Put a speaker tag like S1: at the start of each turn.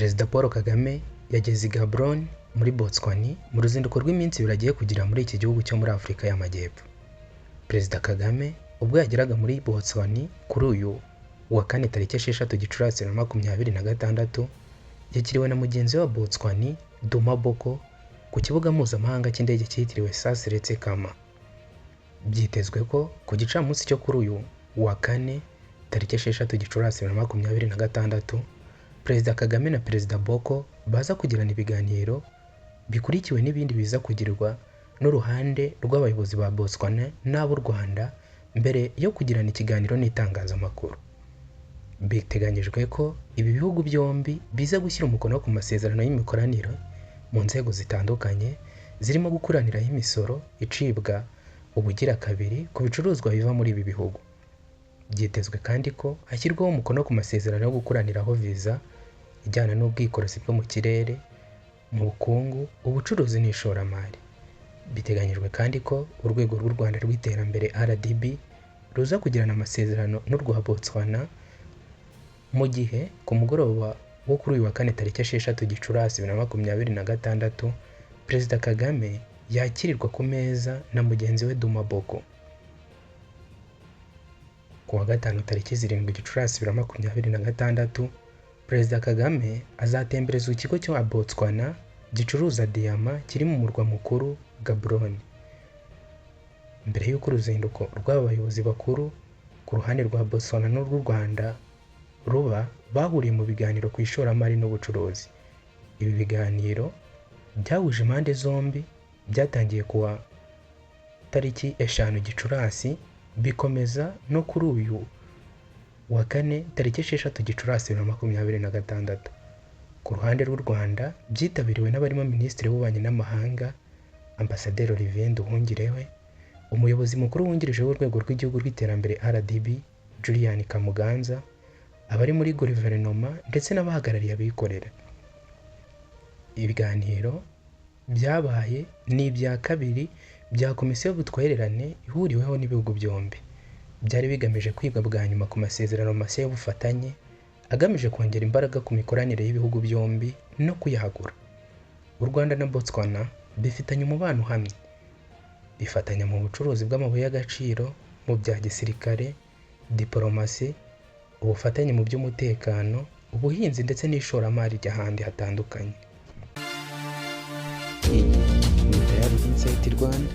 S1: Perezida Paul Kagame yageze i Gaborone muri Botswana mu ruzinduko rw'iminsi ibiri agiye kugira muri iki gihugu cyo muri Afurika y'Amajyepfo. Perezida Kagame ubwo yageraga muri Botswana kuri uyu wa kane tariki 6 Gicurasi 2026 yakiriwe na mugenzi wa Botswana Duma Boko ku kibuga mpuzamahanga cy'indege cyitiriwe Sassy Kama. Byitezwe ko ku gicamunsi cyo kuri uyu wa kane tariki 6 Gicurasi 2026 Perezida Kagame na Perezida Boko baza kugirana ibiganiro bikurikiwe n'ibindi biza kugirirwa n'uruhande rw'abayobozi ba Botswana n'ab'u Rwanda mbere yo kugirana ikiganiro n'itangazamakuru. Biteganyijwe ko ibi bihugu byombi biza gushyira umukono ku masezerano y'imikoranire mu nzego zitandukanye zirimo gukuraniraho imisoro icibwa ubugira kabiri ku bicuruzwa biva muri ibi bihugu. Byitezwe kandi ko hashyirwaho umukono ku masezerano yo gukuraniraho viza ijyana n'ubwikorezi bwo mu kirere, mu bukungu, ubucuruzi n'ishoramari. Biteganyijwe kandi ko urwego rw'u Rwanda rw'iterambere RDB ruza kugirana amasezerano n'urwa Botswana mu gihe ku mugoroba wo kuri uyu wa kane tariki 6 Gicurasi 2026 Perezida Kagame yakirirwa ku meza na mugenzi we Duma Boko. Ku wa gatanu tariki 7 Gicurasi 2026 Perezida Kagame azatembereza ikigo cyo Botswana gicuruza diyama kiri mu murwa mukuru Gaborone. Mbere y'uko uruzinduko rw'abayobozi bakuru ku ruhande rwa Botswana n'urw'u Rwanda ruba bahuriye mu biganiro ku ishoramari n'ubucuruzi. Ibi biganiro byahuje impande zombi byatangiye kuwa tariki 5 Gicurasi bikomeza no kuri uyu wa kane tariki 6 Gicurasi 2026. Ku ruhande rw'u Rwanda byitabiriwe n'abarimo Minisitiri w'Ububanyi n'Amahanga Ambasaderi Olivier Nduhungirehe, umuyobozi mukuru wungirije w'urwego rw'igihugu rw'iterambere RDB Julian Kamuganza, abari muri guverinoma ndetse n'abahagarariye abikorera. Ibiganiro byabaye ni ibya kabiri bya komisiyo y'ubutwererane ihuriweho n'ibihugu byombi. Byari bigamije kwiga bwa nyuma ku masezerano mashya y'ubufatanye agamije kongera imbaraga ku mikoranire y'ibihugu byombi no kuyahagura. U Rwanda na Botswana bifitanye umubano uhamye. Bifatanya mu bucuruzi bw'amabuye y'agaciro, mu bya gisirikare, diplomasi, ubufatanye mu by'umutekano, ubuhinzi ndetse n'ishoramari ry'ahandi hatandukanye. Iyi ni Diary Insight Rwanda.